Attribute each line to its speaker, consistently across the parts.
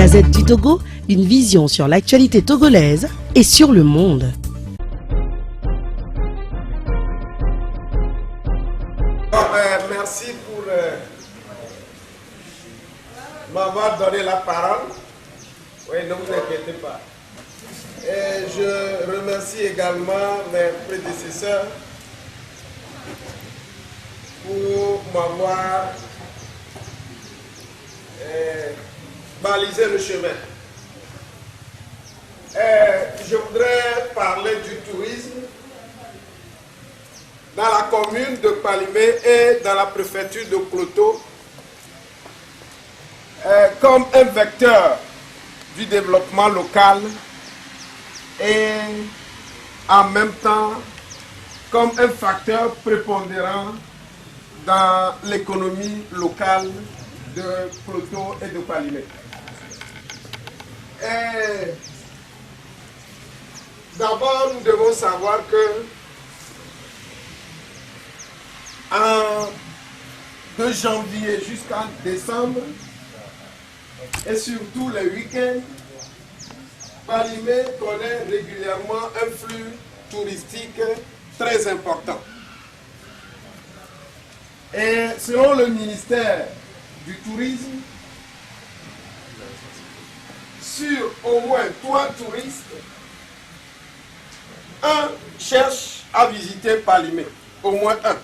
Speaker 1: Gazette du Togo, une vision sur l'actualité togolaise et sur le monde.
Speaker 2: Merci pour m'avoir donné la parole. Oui, ne vous inquiétez pas. Et je remercie également mes prédécesseurs pour m'avoir balisé le chemin. Je voudrais parler du tourisme dans la commune de Palimé et dans la préfecture de Kloto comme un vecteur du développement local et en même temps comme un facteur prépondérant dans l'économie locale de Kloto et de Palimé. D'abord, nous devons savoir que de janvier jusqu'en décembre et surtout les week-ends, Palimé connaît régulièrement un flux touristique très important. Et selon le ministère du Tourisme, sur au moins 3 touristes, un cherche à visiter Palimé, au moins un.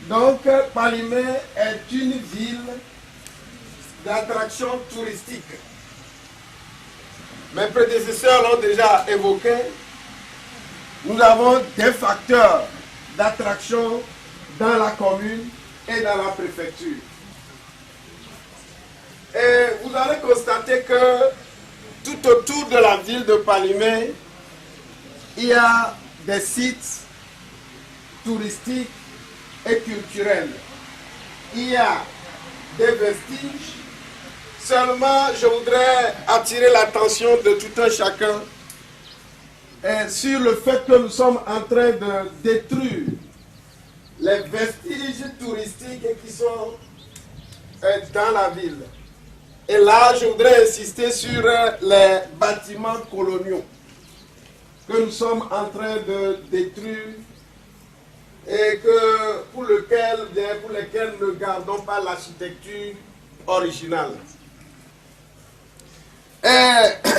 Speaker 2: Donc, Palimé est une ville d'attraction touristique. Mes prédécesseurs l'ont déjà évoqué. Nous avons des facteurs d'attraction dans la commune et dans la préfecture. Et vous allez constater que tout autour de la ville de Palimé, il y a des sites touristiques et culturels. Il y a des vestiges. Seulement, je voudrais attirer l'attention de tout un chacun sur le fait que nous sommes en train de détruire les vestiges touristiques qui sont dans la ville. Et là, je voudrais insister sur les bâtiments coloniaux que nous sommes en train de détruire et pour lesquels nous ne gardons pas l'architecture originale. Et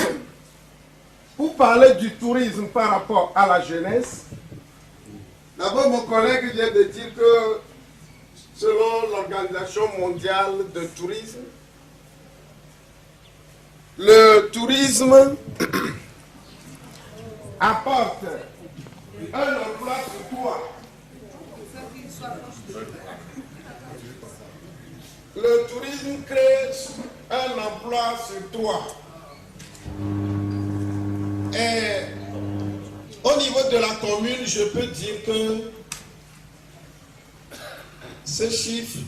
Speaker 2: pour parler du tourisme par rapport à la jeunesse, d'abord mon collègue vient de dire que selon l'Organisation mondiale de tourisme, le tourisme apporte un emploi sur 3. Le tourisme crée un emploi sur 3. Et au niveau de la commune, je peux dire que ce chiffre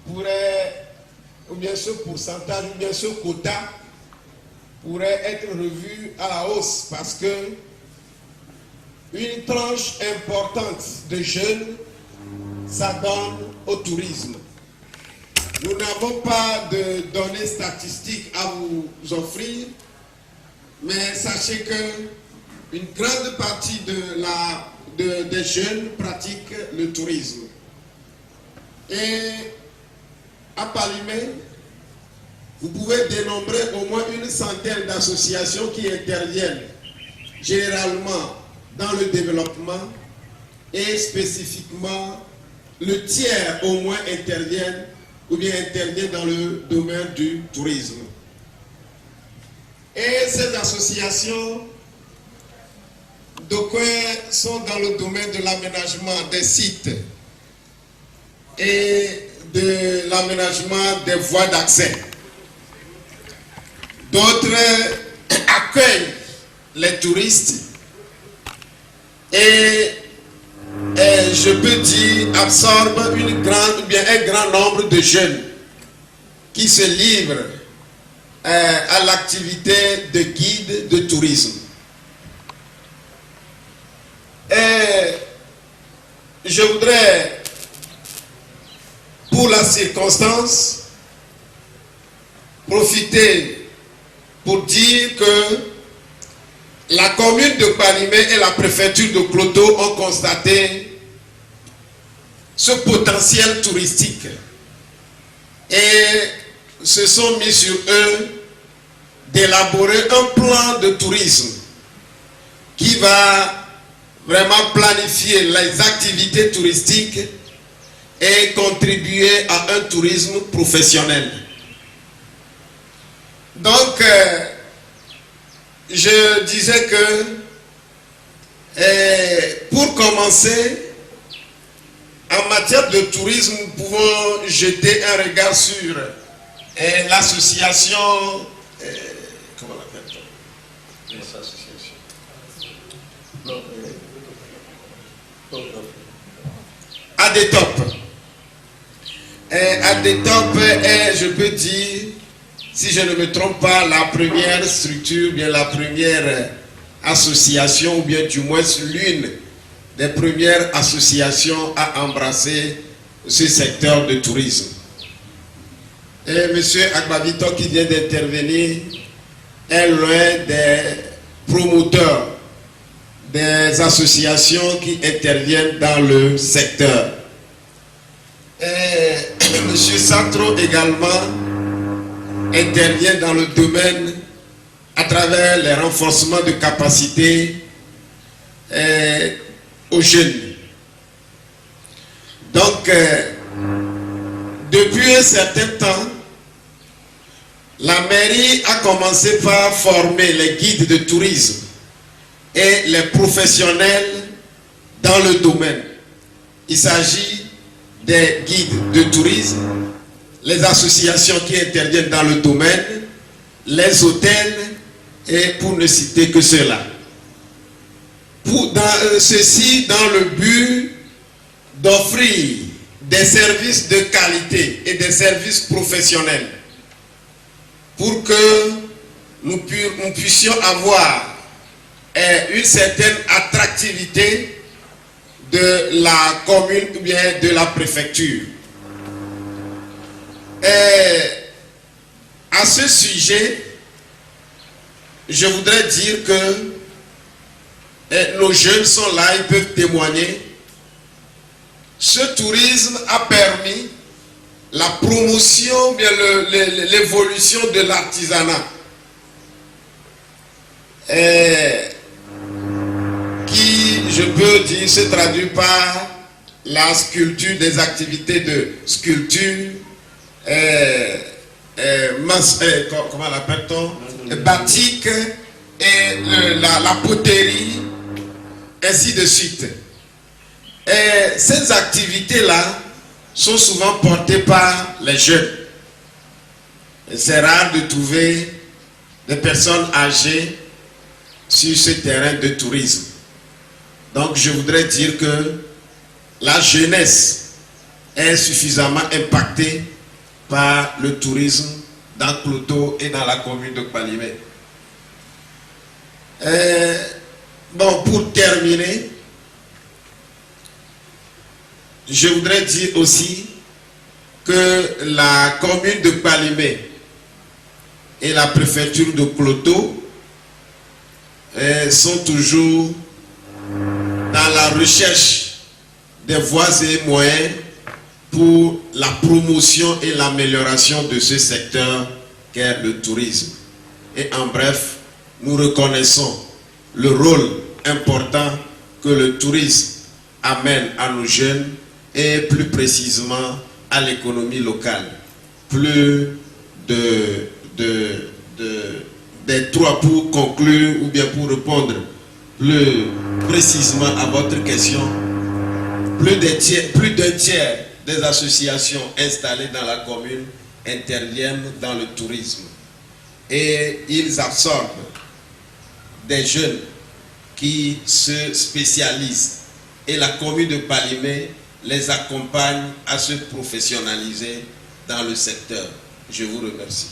Speaker 2: pourrait, ou bien ce pourcentage, ou bien ce quota pourrait être revu à la hausse parce que une tranche importante de jeunes s'adonnent au tourisme. Nous n'avons pas de données statistiques à vous offrir, mais sachez que une grande partie des jeunes pratiquent le tourisme. Et à Palimé, vous pouvez dénombrer au moins une centaine d'associations qui interviennent généralement dans le développement et spécifiquement le tiers au moins intervient dans le domaine du tourisme. Et ces associations, d'aucuns sont dans le domaine de l'aménagement des sites et de l'aménagement des voies d'accès. D'autres accueillent les touristes et je peux dire absorbe un grand nombre de jeunes qui se livrent à l'activité de guide de tourisme. Et je voudrais, pour la circonstance, profiter pour dire que la commune de Palimé et la préfecture de Cloto ont constaté ce potentiel touristique et se sont mis sur eux d'élaborer un plan de tourisme qui va vraiment planifier les activités touristiques et contribuer à un tourisme professionnel. Donc, je disais que pour commencer, en matière de tourisme, nous pouvons jeter un regard sur l'association, comment l'appelle-t-on? ADETOP. ADETOP est, je peux dire, si je ne me trompe pas, la première structure, bien la première association, ou bien du moins l'une des premières associations à embrasser ce secteur de tourisme. Et M. Agbavito qui vient d'intervenir est l'un des promoteurs des associations qui interviennent dans le secteur. Et M. Santro également intervient dans le domaine à travers les renforcements de capacités aux jeunes. Donc, depuis un certain temps, la mairie a commencé par former les guides de tourisme et les professionnels dans le domaine. Il s'agit des guides de tourisme, les associations qui interviennent dans le domaine, les hôtels, et pour ne citer que cela. Ceci dans le but d'offrir des services de qualité et des services professionnels pour que nous puissions avoir une certaine attractivité de la commune ou bien de la préfecture. À ce sujet, je voudrais dire que nos jeunes sont là, ils peuvent témoigner. Ce tourisme a permis la promotion, bien l'évolution de l'artisanat, qui, je peux dire, se traduit par la sculpture, des activités de sculpture, comment l'appelle-t-on, batik et la poterie, ainsi de suite. Et ces activités-là sont souvent portées par les jeunes. C'est rare de trouver des personnes âgées sur ce terrain de tourisme. Donc je voudrais dire que la jeunesse est suffisamment impactée par le tourisme dans Cloto et dans la commune de Palimé. Bon, pour terminer, je voudrais dire aussi que la commune de Palimé et la préfecture de Cloto sont toujours dans la recherche des voies et moyens pour la promotion et l'amélioration de ce secteur qu'est le tourisme. Et en bref, nous reconnaissons le rôle important que le tourisme amène à nos jeunes et plus précisément à l'économie locale. Plus des trois, pour conclure ou bien pour répondre plus précisément à votre question, plus d'un tiers des associations installées dans la commune interviennent dans le tourisme et ils absorbent des jeunes qui se spécialisent et la commune de Palimé les accompagne à se professionnaliser dans le secteur. Je vous remercie.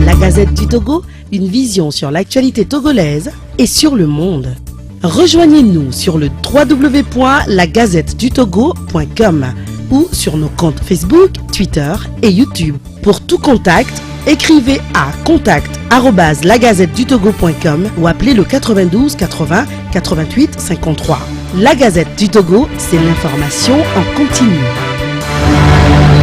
Speaker 1: La Gazette du Togo, une vision sur l'actualité togolaise et sur le monde. Rejoignez-nous sur le www.lagazettedutogo.com. ou sur nos comptes Facebook, Twitter et YouTube. Pour tout contact, écrivez à contact@lagazettedutogo.com ou appelez le 92 80 88 53. La Gazette du Togo, c'est l'information en continu.